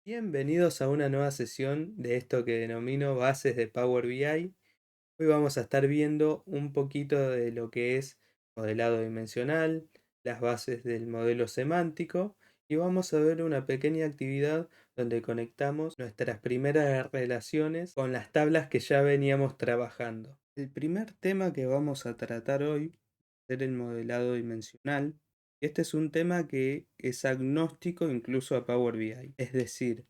Bienvenidos a una nueva sesión de esto que denomino bases de Power BI. Hoy vamos a estar viendo un poquito de lo que es modelado dimensional, las bases del modelo semántico y vamos a ver una pequeña actividad donde conectamos nuestras primeras relaciones con las tablas que ya veníamos trabajando. El primer tema que vamos a tratar hoy es el modelado dimensional. Este es un tema que es agnóstico incluso a Power BI, es decir,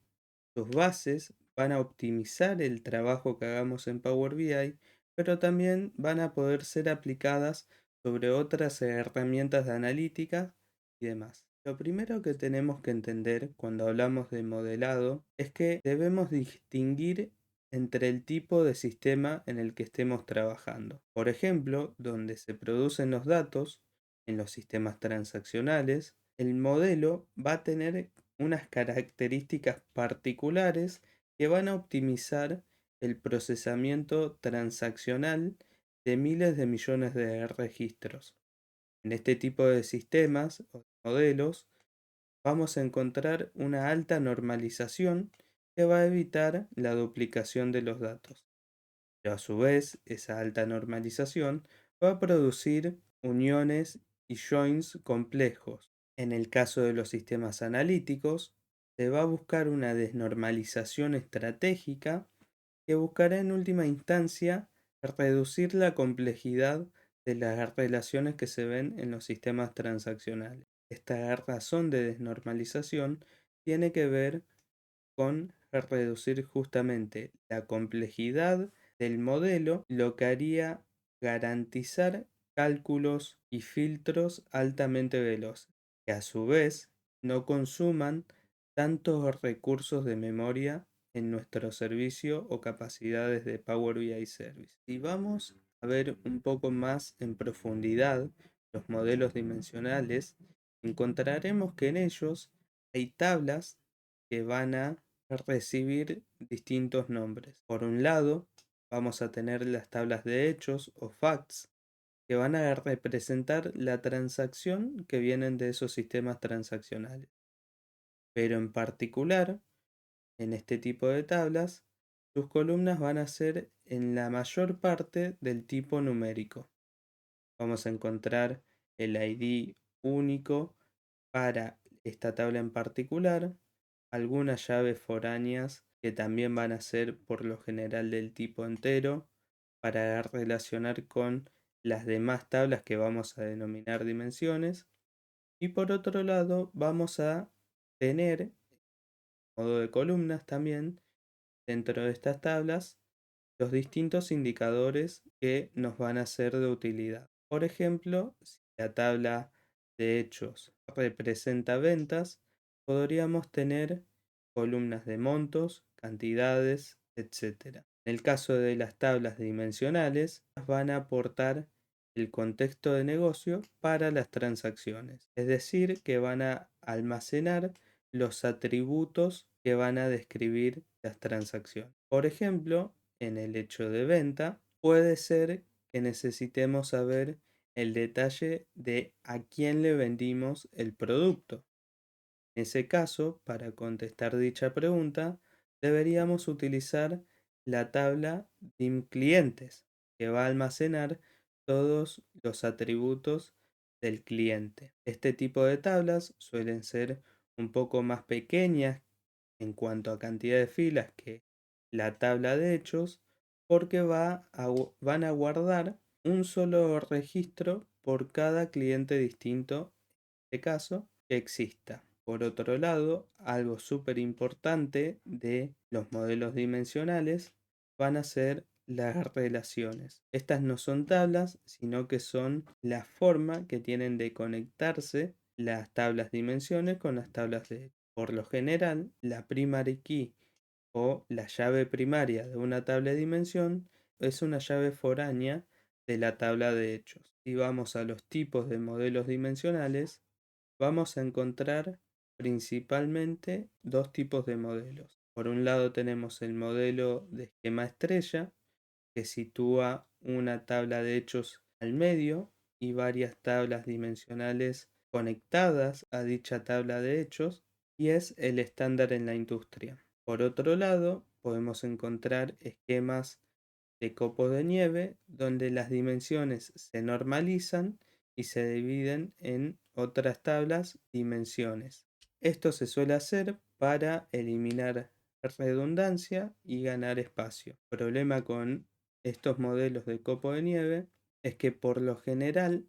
tus bases van a optimizar el trabajo que hagamos en Power BI, pero también van a poder ser aplicadas sobre otras herramientas de analítica y demás. Lo primero que tenemos que entender cuando hablamos de modelado es que debemos distinguir entre el tipo de sistema en el que estemos trabajando. Por ejemplo, donde se producen los datos, en los sistemas transaccionales, el modelo va a tener unas características particulares que van a optimizar el procesamiento transaccional de miles de millones de registros. En este tipo de sistemas o modelos vamos a encontrar una alta normalización que va a evitar la duplicación de los datos. Pero a su vez, esa alta normalización va a producir uniones y joins complejos. En el caso de los sistemas analíticos, se va a buscar una desnormalización estratégica que buscará en última instancia reducir la complejidad de las relaciones que se ven en los sistemas transaccionales. Esta razón de desnormalización tiene que ver con reducir justamente la complejidad del modelo, lo que haría garantizar cálculos y filtros altamente veloces, que a su vez no consuman tantos recursos de memoria en nuestro servicio o capacidades de Power BI Service. Si vamos a ver un poco más en profundidad los modelos dimensionales, encontraremos que en ellos hay tablas que van a recibir distintos nombres. Por un lado, vamos a tener las tablas de hechos o facts que van a representar la transacción que vienen de esos sistemas transaccionales. Pero en particular, en este tipo de tablas, sus columnas van a ser en la mayor parte del tipo numérico. Vamos a encontrar el ID único para esta tabla en particular, algunas llaves foráneas que también van a ser por lo general del tipo entero para relacionar con las demás tablas que vamos a denominar dimensiones. Y por otro lado vamos a tener modo de columnas también dentro de estas tablas los distintos indicadores que nos van a ser de utilidad. Por ejemplo, si la tabla de hechos representa ventas, podríamos tener columnas de montos, cantidades, etc. En el caso de las tablas dimensionales, van a aportar el contexto de negocio para las transacciones, es decir, que van a almacenar los atributos que van a describir las transacciones. Por ejemplo, en el hecho de venta, puede ser que necesitemos saber el detalle de a quién le vendimos el producto. En ese caso, para contestar dicha pregunta, deberíamos utilizar la tabla DIM clientes, que va a almacenar todos los atributos del cliente. Este tipo de tablas suelen ser un poco más pequeñas en cuanto a cantidad de filas que la tabla de hechos, porque van a guardar un solo registro por cada cliente distinto, en este caso, que exista. Por otro lado, algo súper importante de los modelos dimensionales van a ser las relaciones. Estas no son tablas, sino que son la forma que tienen de conectarse las tablas dimensiones con las tablas de hechos. Por lo general, la primary key o la llave primaria de una tabla de dimensión es una llave foránea de la tabla de hechos. Si vamos a los tipos de modelos dimensionales, vamos a encontrar principalmente dos tipos de modelos. Por un lado tenemos el modelo de esquema estrella, que sitúa una tabla de hechos al medio y varias tablas dimensionales conectadas a dicha tabla de hechos. y es el estándar en la industria. Por otro lado, podemos encontrar esquemas de copos de nieve donde las dimensiones se normalizan y se dividen en otras tablas dimensiones. Esto se suele hacer para eliminar redundancia y ganar espacio. El problema con estos modelos de copo de nieve es que por lo general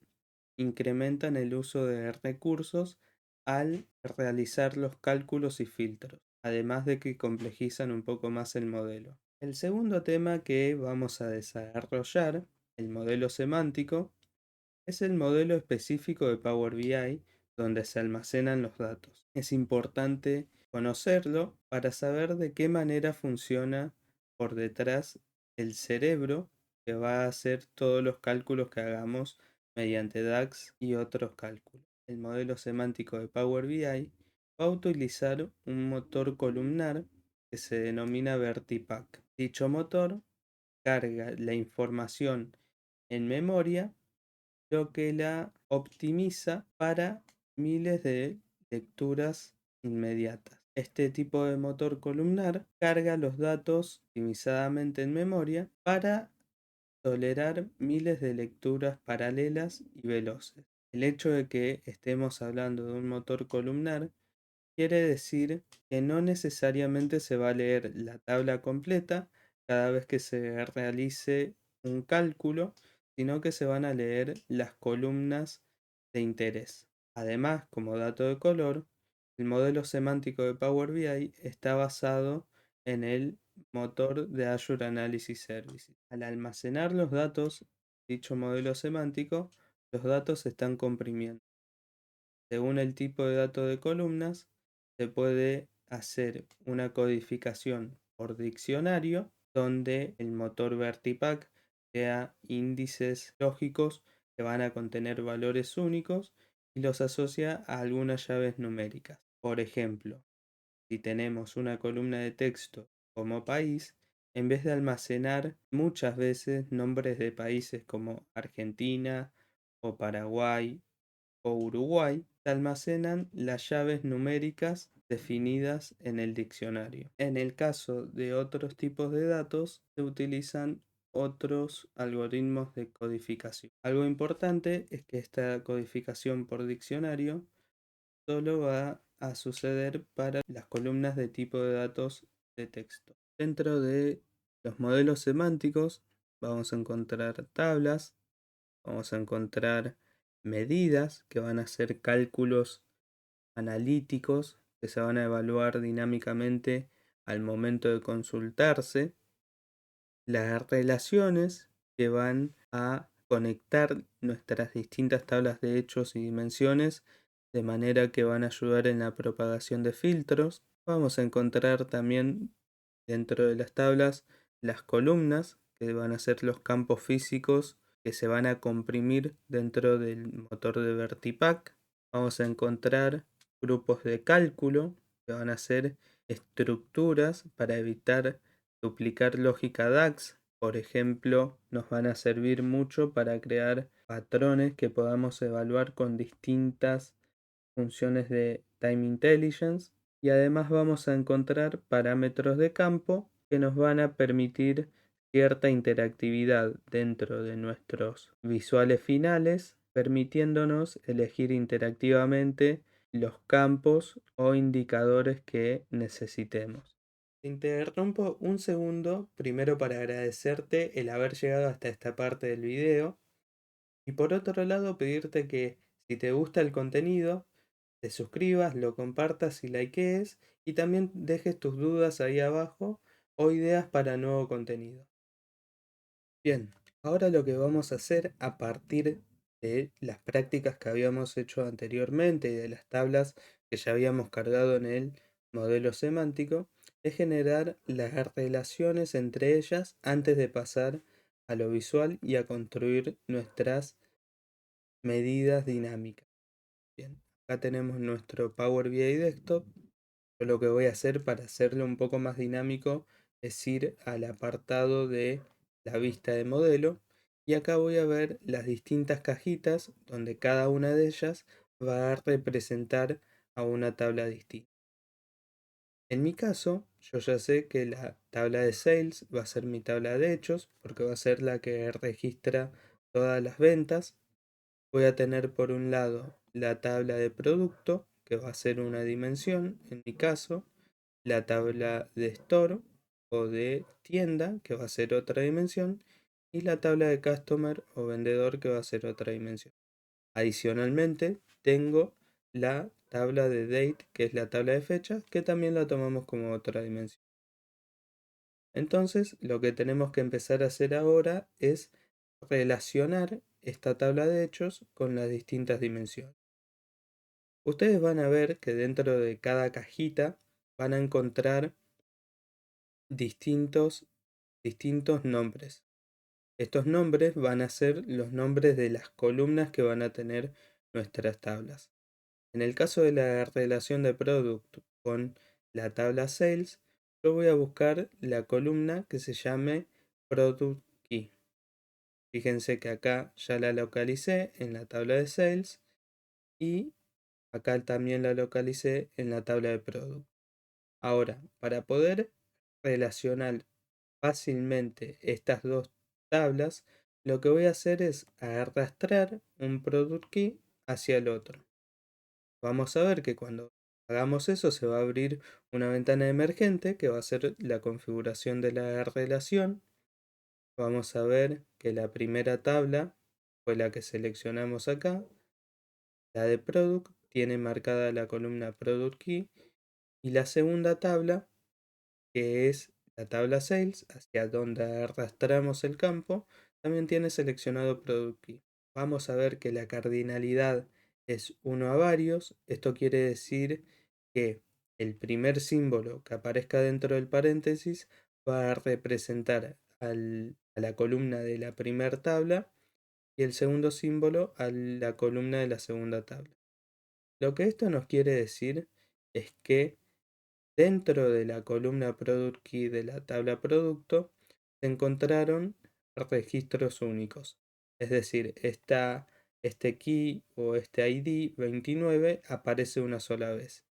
incrementan el uso de recursos al realizar los cálculos y filtros, además de que complejizan un poco más el modelo. El segundo tema que vamos a desarrollar, el modelo semántico, es el modelo específico de Power BI donde se almacenan los datos. Es importante conocerlo para saber de qué manera funciona por detrás el cerebro que va a hacer todos los cálculos que hagamos mediante DAX y otros cálculos. El modelo semántico de Power BI va a utilizar un motor columnar que se denomina Vertipack. Dicho motor carga la información en memoria, lo que la optimiza para miles de lecturas inmediatas. Este tipo de motor columnar carga los datos optimizadamente en memoria para tolerar miles de lecturas paralelas y veloces. El hecho de que estemos hablando de un motor columnar quiere decir que no necesariamente se va a leer la tabla completa cada vez que se realice un cálculo, sino que se van a leer las columnas de interés. Además, como dato de color, el modelo semántico de Power BI está basado en el motor de Azure Analysis Services. Al almacenar los datos, dicho modelo semántico, los datos se están comprimiendo. Según el tipo de dato de columnas, se puede hacer una codificación por diccionario donde el motor Vertipack crea índices lógicos que van a contener valores únicos y los asocia a algunas llaves numéricas. Por ejemplo, si tenemos una columna de texto como país, en vez de almacenar muchas veces nombres de países como Argentina o Paraguay o Uruguay, se almacenan las llaves numéricas definidas en el diccionario. En el caso de otros tipos de datos, se utilizan otros algoritmos de codificación. Algo importante es que esta codificación por diccionario solo va a suceder para las columnas de tipo de datos de texto. Dentro de los modelos semánticos vamos a encontrar tablas, vamos a encontrar medidas que van a ser cálculos analíticos que se van a evaluar dinámicamente al momento de consultarse, las relaciones que van a conectar nuestras distintas tablas de hechos y dimensiones de manera que van a ayudar en la propagación de filtros. Vamos a encontrar también dentro de las tablas las columnas que van a ser los campos físicos que se van a comprimir dentro del motor de Vertipack. Vamos a encontrar grupos de cálculo que van a ser estructuras para evitar duplicar lógica DAX. Por ejemplo, nos van a servir mucho para crear patrones que podamos evaluar con distintas funciones de Time Intelligence. Y además vamos a encontrar parámetros de campo que nos van a permitir cierta interactividad dentro de nuestros visuales finales, permitiéndonos elegir interactivamente los campos o indicadores que necesitemos. Te interrumpo un segundo, primero para agradecerte el haber llegado hasta esta parte del video y por otro lado pedirte que si te gusta el contenido, te suscribas, lo compartas y likees y también dejes tus dudas ahí abajo o ideas para nuevo contenido. Bien, ahora lo que vamos a hacer a partir de las prácticas que habíamos hecho anteriormente y de las tablas que ya habíamos cargado en el modelo semántico es generar las relaciones entre ellas antes de pasar a lo visual y a construir nuestras medidas dinámicas. Bien, acá tenemos nuestro Power BI Desktop. Yo lo que voy a hacer para hacerlo un poco más dinámico es ir al apartado de la vista de modelo y acá voy a ver las distintas cajitas donde cada una de ellas va a representar a una tabla distinta. En mi caso, yo ya sé que la tabla de sales va a ser mi tabla de hechos, porque va a ser la que registra todas las ventas. Voy a tener por un lado la tabla de producto, que va a ser una dimensión, en mi caso, la tabla de store o de tienda, que va a ser otra dimensión, y la tabla de customer o vendedor, que va a ser otra dimensión. Adicionalmente, tengo la tabla de date, que es la tabla de fechas, que también la tomamos como otra dimensión. Entonces, lo que tenemos que empezar a hacer ahora es relacionar esta tabla de hechos con las distintas dimensiones. Ustedes van a ver que dentro de cada cajita van a encontrar distintos, distintos nombres. Estos nombres van a ser los nombres de las columnas que van a tener nuestras tablas. En el caso de la relación de product con la tabla sales, yo voy a buscar la columna que se llame product key. Fíjense que acá ya la localicé en la tabla de sales y acá también la localicé en la tabla de product. Ahora, para poder relacionar fácilmente estas dos tablas, lo que voy a hacer es arrastrar un product key hacia el otro. Vamos a ver que cuando hagamos eso se va a abrir una ventana emergente que va a ser la configuración de la relación. Vamos a ver que la primera tabla fue la que seleccionamos acá. La de product tiene marcada la columna product key y la segunda tabla, que es la tabla sales, hacia donde arrastramos el campo, también tiene seleccionado product key. Vamos a ver que la cardinalidad es 1 a varios. Esto quiere decir que el primer símbolo que aparezca dentro del paréntesis va a representar a la columna de la primera tabla y el segundo símbolo a la columna de la segunda tabla. Lo que esto nos quiere decir es que dentro de la columna Product Key de la tabla Producto se encontraron registros únicos. Es decir, este key o este ID 29 aparece una sola vez.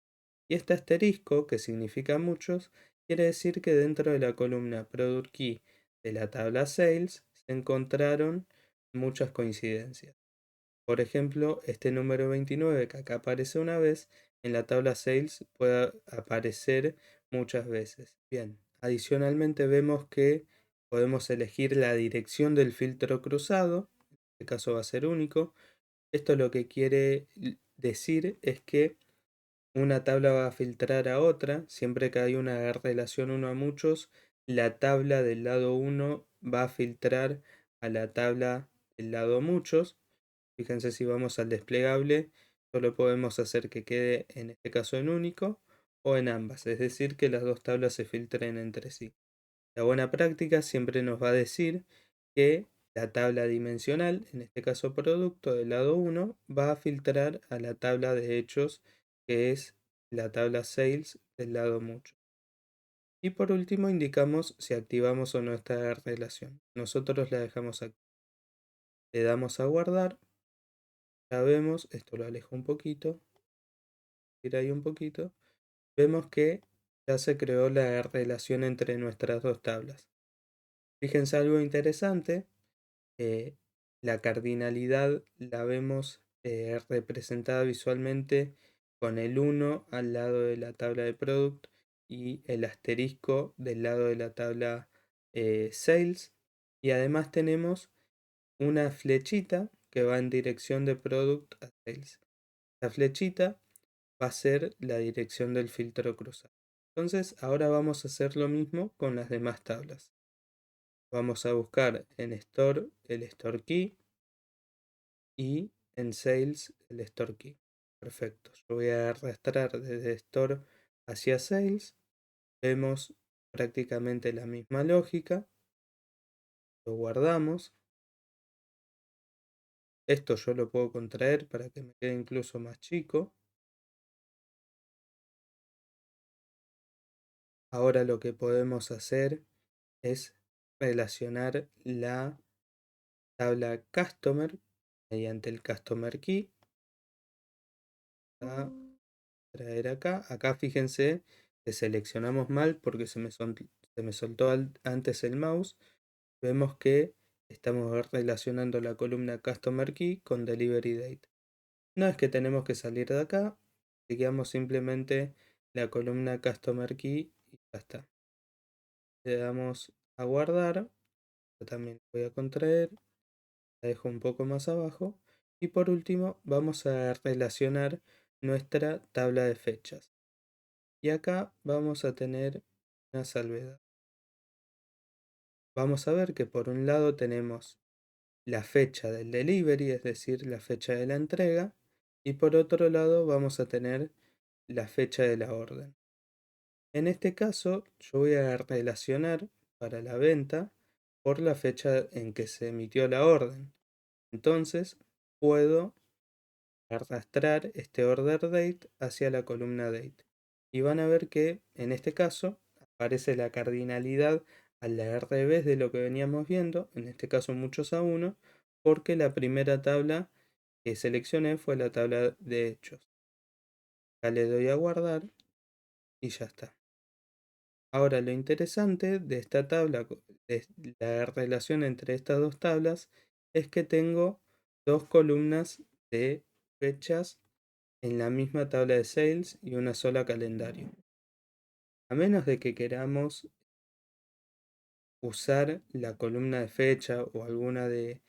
Y este asterisco, que significa muchos, quiere decir que dentro de la columna Product Key de la tabla Sales se encontraron muchas coincidencias. Por ejemplo, este número 29 que acá aparece una vez, en la tabla Sales puede aparecer muchas veces. Bien, adicionalmente vemos que podemos elegir la dirección del filtro cruzado, en este caso va a ser único. Esto lo que quiere decir es que una tabla va a filtrar a otra, siempre que hay una relación uno a muchos, la tabla del lado 1 va a filtrar a la tabla del lado muchos. Fíjense, si vamos al desplegable, solo podemos hacer que quede en este caso en único o en ambas, es decir, que las dos tablas se filtren entre sí. La buena práctica siempre nos va a decir que la tabla dimensional, en este caso producto del lado 1, va a filtrar a la tabla de hechos, que es la tabla sales del lado mucho. Y por último indicamos si activamos o no esta relación. Nosotros la dejamos aquí. Le damos a guardar. Ya vemos, esto lo alejo un poquito, tira ahí un poquito. Vemos que ya se creó la relación entre nuestras dos tablas. Fíjense algo interesante. La cardinalidad la vemos representada visualmente con el 1 al lado de la tabla de product y el asterisco del lado de la tabla sales. Y además tenemos una flechita que va en dirección de product a sales. La flechita va a ser la dirección del filtro cruzado. Entonces ahora vamos a hacer lo mismo con las demás tablas. Vamos a buscar en Store el Store Key y en Sales el Store Key. Perfecto. Yo voy a arrastrar desde Store hacia Sales. Vemos prácticamente la misma lógica. Lo guardamos. Esto yo lo puedo contraer para que me quede incluso más chico. Ahora lo que podemos hacer es relacionar la tabla Customer mediante el Customer Key. A traer acá. Acá fíjense que seleccionamos mal porque se me soltó antes el mouse, vemos que estamos relacionando la columna Customer Key con Delivery Date. No es que tenemos que salir de acá, cliqueamos simplemente la columna Customer Key y ya está. Le damos a guardar, yo también voy a contraer, la dejo un poco más abajo y por último vamos a relacionar nuestra tabla de fechas. Y acá vamos a tener una salvedad. Vamos a ver que por un lado tenemos la fecha del delivery, es decir, la fecha de la entrega, y por otro lado vamos a tener la fecha de la orden. En este caso, yo voy a relacionar para la venta por la fecha en que se emitió la orden. Entonces, puedo arrastrar este order date hacia la columna date. Y van a ver que en este caso aparece la cardinalidad al revés de lo que veníamos viendo, en este caso muchos a 1, porque la primera tabla que seleccioné fue la tabla de hechos. Acá le doy a guardar y ya está. Ahora lo interesante de esta tabla, de la relación entre estas dos tablas, es que tengo dos columnas de fechas en la misma tabla de sales y una sola calendario. A menos de que queramos usar la columna de fecha o alguna de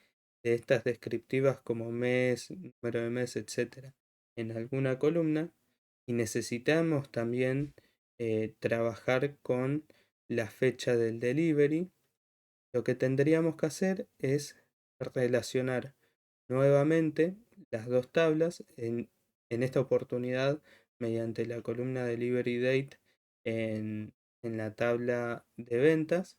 estas descriptivas como mes, número de mes, etc. en alguna columna y necesitamos también trabajar con la fecha del delivery, lo que tendríamos que hacer es relacionar nuevamente las dos tablas, en esta oportunidad mediante la columna Delivery Date en la tabla de ventas.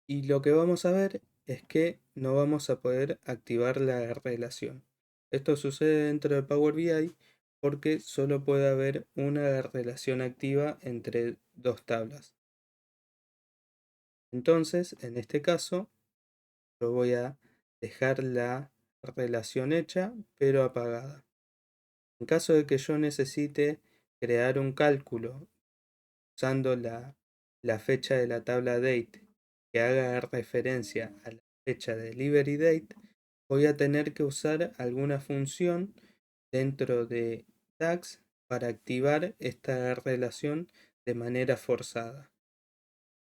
Y lo que vamos a ver es que no vamos a poder activar la relación. Esto sucede dentro de Power BI porque solo puede haber una relación activa entre dos tablas. Entonces, en este caso, yo voy a dejar la relación hecha pero apagada. En caso de que yo necesite crear un cálculo usando la fecha de la tabla date que haga referencia a la fecha de delivery date, voy a tener que usar alguna función dentro de DAX para activar esta relación de manera forzada.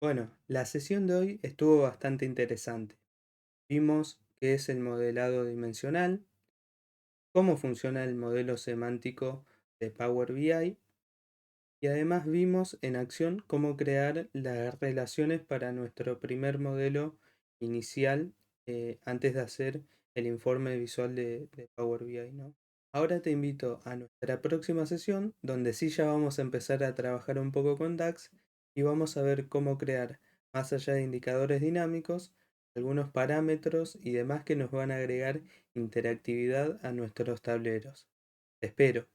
Bueno, la sesión de hoy estuvo bastante interesante. Vimos qué es el modelado dimensional, cómo funciona el modelo semántico de Power BI y además vimos en acción cómo crear las relaciones para nuestro primer modelo inicial antes de hacer el informe visual de Power BI, ¿no? Ahora te invito a nuestra próxima sesión donde sí ya vamos a empezar a trabajar un poco con DAX y vamos a ver cómo crear, más allá de indicadores dinámicos, algunos parámetros y demás que nos van a agregar interactividad a nuestros tableros. Te espero.